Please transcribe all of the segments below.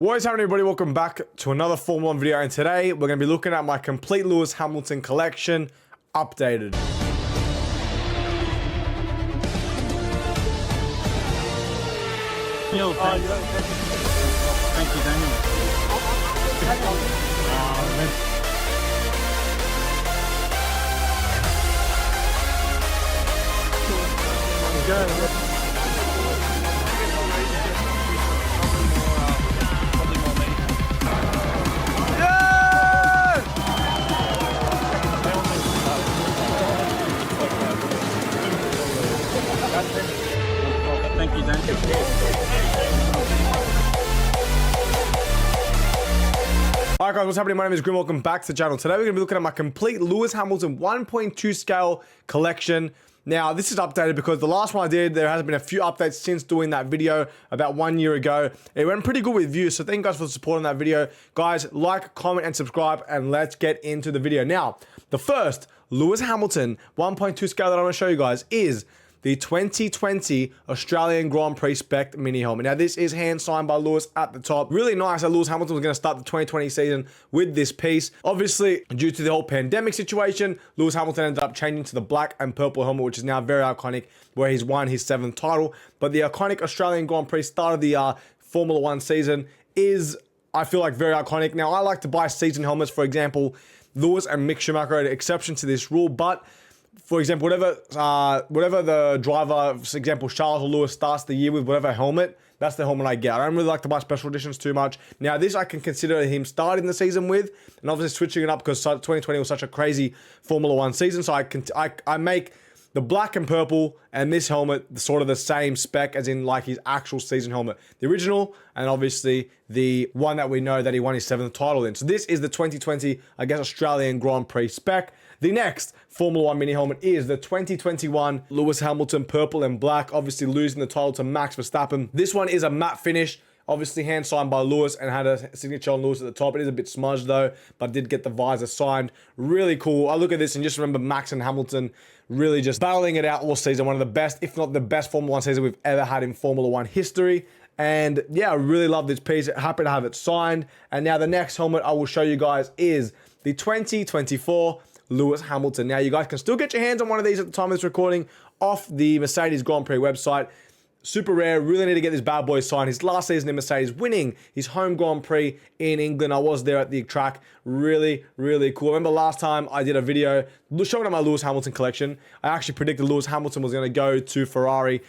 What is happening, everybody? Welcome back to another Formula 1 video, and today we're going to be looking at my complete Lewis Hamilton collection updated. Thank you, Daniel. Thank you, Daniel. Alright guys, what's happening? My name is Grim. Welcome back to the channel. Today we're going to be looking at my complete Lewis Hamilton 1.2 scale collection. Now, this is updated because the last one I did, there has been a few updates since doing that video about 1 year ago. It went pretty good with views, so thank you guys for supporting that video. Guys, like, comment, and subscribe, and let's get into the video. Now, the first Lewis Hamilton 1.2 scale that I'm going to show you guys is the 2020 Australian Grand Prix Spec mini helmet. Now, this is hand signed by Lewis at the top. Really nice that Lewis Hamilton was going to start the 2020 season with this piece. Obviously, due to the whole pandemic situation, Lewis Hamilton ended up changing to the black and purple helmet, which is now very iconic, where he's won his 7th title. But the iconic Australian Grand Prix start of the Formula 1 season is, I feel like, very iconic. Now, I like to buy season helmets. For example, Lewis and Mick Schumacher are an exception to this rule, but for example, whatever the driver, for example, Charles or Lewis starts the year with whatever helmet, that's the helmet I get. I don't really like to buy special editions too much. Now, this I can consider him starting the season with, and obviously switching it up because 2020 was such a crazy Formula 1 season. So I make the black and purple and this helmet sort of the same spec as in like his actual season helmet. The original, and obviously the one that we know that he won his 7th title in. So this is the 2020, I guess, Australian Grand Prix spec. The next Formula 1 mini helmet is the 2021 Lewis Hamilton purple and black, obviously losing the title to Max Verstappen. This one is a matte finish, obviously hand signed by Lewis and had a signature on Lewis at the top. It is a bit smudged though, but did get the visor signed. Really cool. I look at this and just remember Max and Hamilton really just battling it out all season. One of the best, if not the best Formula 1 season we've ever had in Formula 1 history. And yeah, I really love this piece. Happy to have it signed. And now the next helmet I will show you guys is the 2024 Lewis Hamilton. Now, you guys can still get your hands on one of these at the time of this recording off the Mercedes Grand Prix website. Super rare. Really need to get this bad boy signed. His last season in Mercedes, winning his home Grand Prix in England. I was there at the track. Really, really cool. I remember last time I did a video showing my Lewis Hamilton collection. I actually predicted Lewis Hamilton was going to go to Ferrari,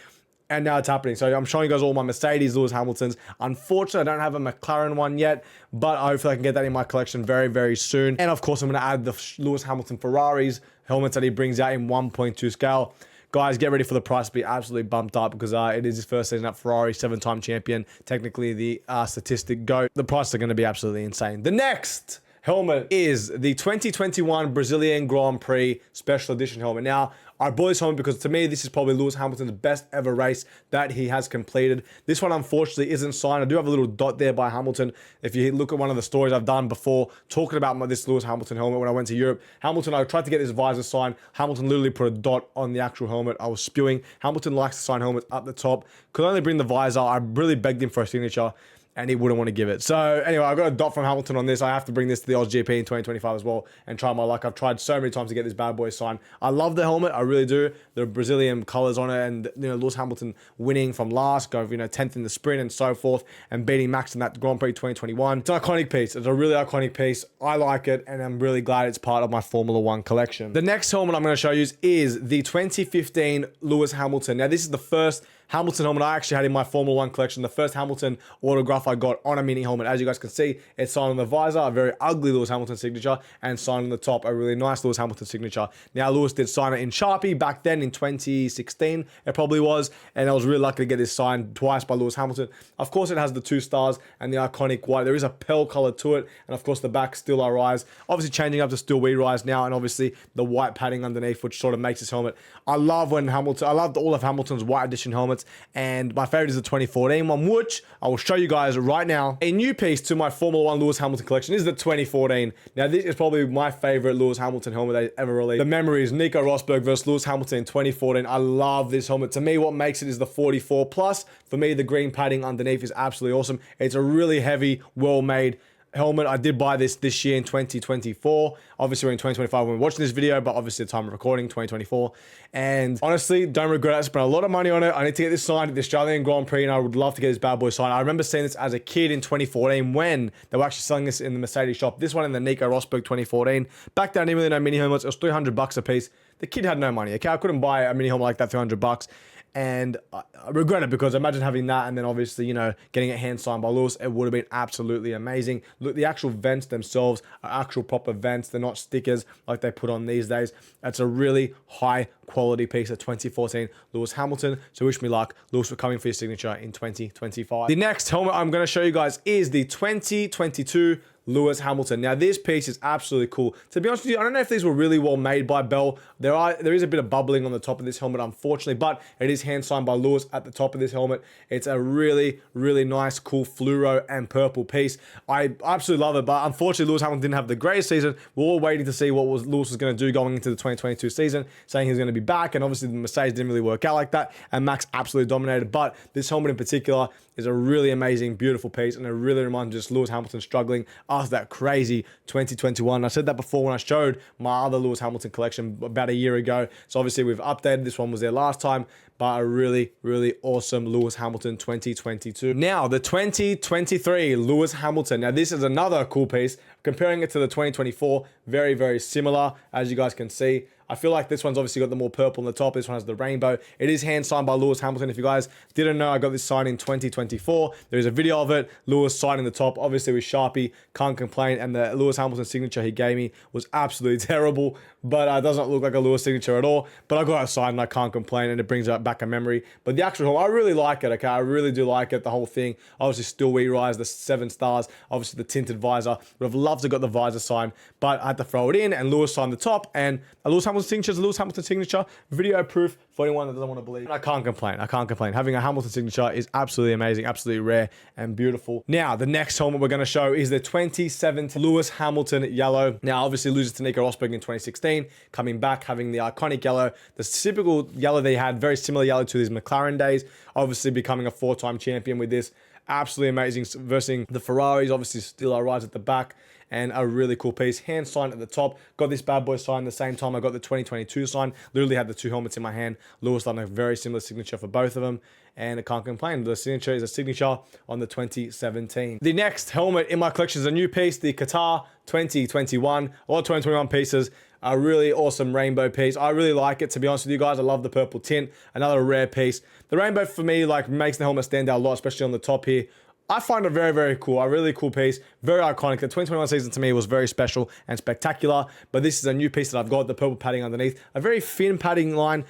and now it's happening. So I'm showing you guys all my Mercedes Lewis Hamiltons. Unfortunately, I don't have a McLaren one yet, but hopefully I can get that in my collection very, very soon. And of course, I'm going to add the Lewis Hamilton Ferraris helmets that he brings out in 1.2 scale. Guys, get ready for the price to be absolutely bumped up because it is his first season at Ferrari, 7-time champion. Technically the statistic GOAT. The prices are going to be absolutely insane. The next helmet is the 2021 Brazilian Grand Prix Special Edition helmet. Now, I bought this helmet because to me, this is probably Lewis Hamilton's best ever race that he has completed. This one, unfortunately, isn't signed. I do have a little dot there by Hamilton. If you look at one of the stories I've done before, talking about this Lewis Hamilton helmet when I went to Europe, Hamilton, I tried to get this visor signed. Hamilton literally put a dot on the actual helmet. I was spewing. Hamilton likes to sign helmets up the top. Could only bring the visor. I really begged him for a signature, and he wouldn't want to give it. So anyway, I got a dot from Hamilton on this. I have to bring this to the Oz GP in 2025 as well and try my luck. I've tried so many times to get this bad boy signed. I love the helmet. I really do. The Brazilian colors on it, and Lewis Hamilton winning from last, going 10th in the sprint and so forth, and beating Max in that Grand Prix 2021. It's an iconic piece. It's a really iconic piece. I like it, and I'm really glad it's part of my Formula 1 collection. The next helmet I'm going to show you is the 2015 Lewis Hamilton. Now, this is the first Hamilton helmet I actually had in my Formula 1 collection. The first Hamilton autograph I got on a mini helmet. As you guys can see, it's signed on the visor, a very ugly Lewis Hamilton signature, and signed on the top, a really nice Lewis Hamilton signature. Now, Lewis did sign it in Sharpie back then in 2016, it probably was, and I was really lucky to get this signed twice by Lewis Hamilton. Of course, it has the 2 stars and the iconic white. There is a pearl color to it, and of course, the back still our rise. Obviously, changing up to still we rise now, and obviously the white padding underneath, which sort of makes this helmet. I love all of Hamilton's white edition helmets. helmets, and my favorite is the 2014 one, which I will show you guys right now. A new piece to my Formula 1 Lewis Hamilton collection is the 2014. Now, this is probably my favorite Lewis Hamilton helmet they ever released. The memories, Nico Rosberg versus Lewis Hamilton in 2014. I love this helmet. To me, what makes it is the 44 plus. For me, the green padding underneath is absolutely awesome. It's a really heavy, well-made helmet. I did buy this year in 2024. Obviously, we're in 2025 when we're watching this video, but obviously the time of recording, 2024. And honestly, don't regret it. I spent a lot of money on it. I need to get this signed at the Australian Grand Prix, and I would love to get this bad boy signed. I remember seeing this as a kid in 2014 when they were actually selling this in the Mercedes shop. This one in the Nico Rosberg 2014. Back then, I didn't really know mini helmets. It was $300 a piece. The kid had no money, okay? I couldn't buy a mini helmet like that, $300. And I regret it because imagine having that and then obviously, you know, getting it hand signed by Lewis. It would have been absolutely amazing. Look, the actual vents themselves are actual proper vents. They're not stickers like they put on these days. It's a really high quality piece of 2014 Lewis Hamilton. So wish me luck, Lewis, for coming for your signature in 2025. The next helmet I'm going to show you guys is the 2022 Lewis Hamilton. Now, this piece is absolutely cool. To be honest with you, I don't know if these were really well made by Bell. There is a bit of bubbling on the top of this helmet, unfortunately, but it is hand signed by Lewis at the top of this helmet. It's a really, really nice, cool fluoro and purple piece. I absolutely love it, but unfortunately, Lewis Hamilton didn't have the greatest season. We're all waiting to see what Lewis was going to do going into the 2022 season, saying he was going to be back, and obviously the Mercedes didn't really work out like that, and Max absolutely dominated. But this helmet in particular is a really amazing, beautiful piece, and it really reminds me of just Lewis Hamilton struggling after that crazy 2021. I said that before when I showed my other Lewis Hamilton collection about a year ago. So obviously we've updated. This one was there last time, but a really, really awesome Lewis Hamilton 2022. Now, the 2023 Lewis Hamilton. Now, this is another cool piece. Comparing it to the 2024, very, very similar, as you guys can see. I feel like this one's obviously got the more purple on the top. This one has the rainbow. It is hand signed by Lewis Hamilton. If you guys didn't know, I got this signed in 2024. There's a video of it. Lewis signing the top, obviously with Sharpie. Can't complain. And the Lewis Hamilton signature he gave me was absolutely terrible, but it doesn't look like a Lewis signature at all. But I got it signed and I can't complain, and it brings back a memory. But the actual helmet, I really like it, okay? I really do like it, the whole thing. Obviously, still we rise, the 7 stars. Obviously, the tinted visor. Would have loved to got the visor signed, but I had to throw it in, and Lewis signed the top, and a Lewis Hamilton signature is a Lewis Hamilton signature. Video proof for anyone that doesn't want to believe. And I can't complain. I can't complain. Having a Hamilton signature is absolutely amazing, absolutely rare and beautiful. Now, the next helmet we're going to show is the 2017 Lewis Hamilton yellow. Now, obviously, loses to Nico Rosberg in 2016, coming back, having the iconic yellow, the typical yellow they had, very similar yellow to his McLaren days, obviously becoming a 4-time champion with this. Absolutely amazing versus the Ferraris, obviously still arrives at the back, and a really cool piece. Hand signed at the top. Got this bad boy signed the same time I got the 2022 sign. Literally had the 2 helmets in my hand. Lewis done a very similar signature for both of them, and I can't complain. The signature is a signature on the 2017. The next helmet in my collection is a new piece, the Qatar 2021. All 2021 pieces. A really awesome rainbow piece. I really like it, to be honest with you guys. I love the purple tint. Another rare piece. The rainbow for me makes the helmet stand out a lot, especially on the top here. I find it very, very cool. A really cool piece. Very iconic. The 2021 season to me was very special and spectacular. But this is a new piece that I've got, the purple padding underneath. A very thin padding line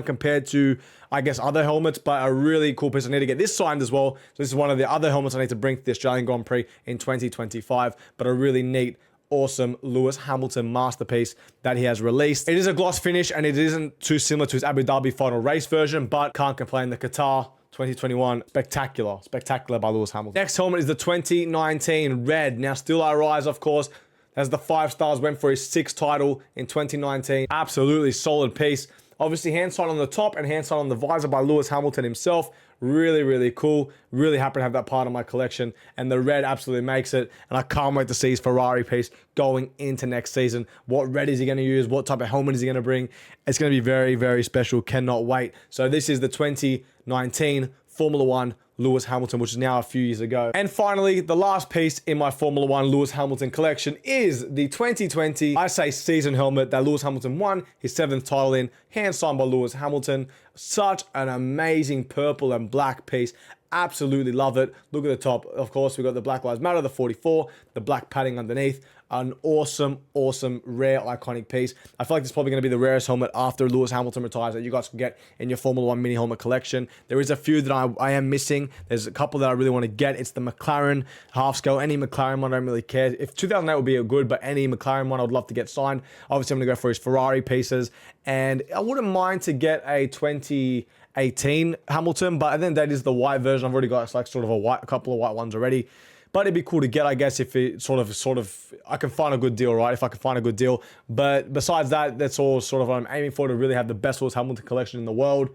compared to, I guess, other helmets, but a really cool piece. I need to get this signed as well. So this is one of the other helmets I need to bring to the Australian Grand Prix in 2025. But a really neat, awesome Lewis Hamilton masterpiece that he has released. It is a gloss finish, and it isn't too similar to his Abu Dhabi final race version, but can't complain. The Qatar 2021, spectacular by Lewis Hamilton. Next helmet is the 2019 red. Now, still I rise, of course, as the 5 stars, went for his 6th title in 2019. Absolutely solid piece. Obviously, hand signed on the top and hand signed on the visor by Lewis Hamilton himself. Really, really cool. Really happy to have that part of my collection. And the red absolutely makes it. And I can't wait to see his Ferrari piece going into next season. What red is he going to use? What type of helmet is he going to bring? It's going to be very, very special. Cannot wait. So this is the 2019 Formula 1 Lewis Hamilton, which is now a few years ago. And finally, the last piece in my Formula 1 Lewis Hamilton collection is the 2020, I say, season helmet that Lewis Hamilton won his 7th title in, hand signed by Lewis Hamilton. Such an amazing purple and black piece. Absolutely love it. Look at the top. Of course, we've got the Black Lives Matter, the 44, the black padding underneath. An awesome, awesome, rare, iconic piece. I feel like this is probably going to be the rarest helmet after Lewis Hamilton retires that you guys can get in your Formula 1 mini helmet collection. There is a few that I am missing. There's a couple that I really want to get. It's the McLaren half scale. Any McLaren one, I don't really care. If 2008 would be a good, but any McLaren one I would love to get signed. Obviously, I'm going to go for his Ferrari pieces. And I wouldn't mind to get a 2018 2018 Hamilton, but at the end of the day, this is the white version. I've already got like sort of a couple of white ones already. But it'd be cool to get, I guess, if it sort of, I can find a good deal, right? If I can find a good deal. But besides that, that's all sort of what I'm aiming for, to really have the best Lewis Hamilton collection in the world.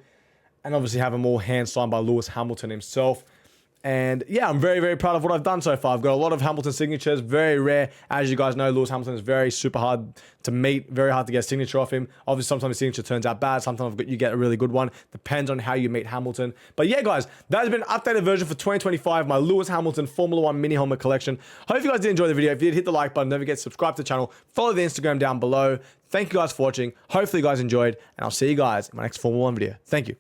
And obviously have them all hand signed by Lewis Hamilton himself. And yeah, I'm very, very proud of what I've done so far. I've got a lot of Hamilton signatures, very rare. As you guys know, Lewis Hamilton is very super hard to meet, very hard to get a signature off him. Obviously, sometimes his signature turns out bad. Sometimes you get a really good one. Depends on how you meet Hamilton. But yeah, guys, that has been an updated version for 2025, my Lewis Hamilton Formula 1 mini helmet collection. Hope you guys did enjoy the video. If you did, hit the like button. Don't forget to subscribe to the channel. Follow the Instagram down below. Thank you guys for watching. Hopefully you guys enjoyed, and I'll see you guys in my next Formula 1 video. Thank you.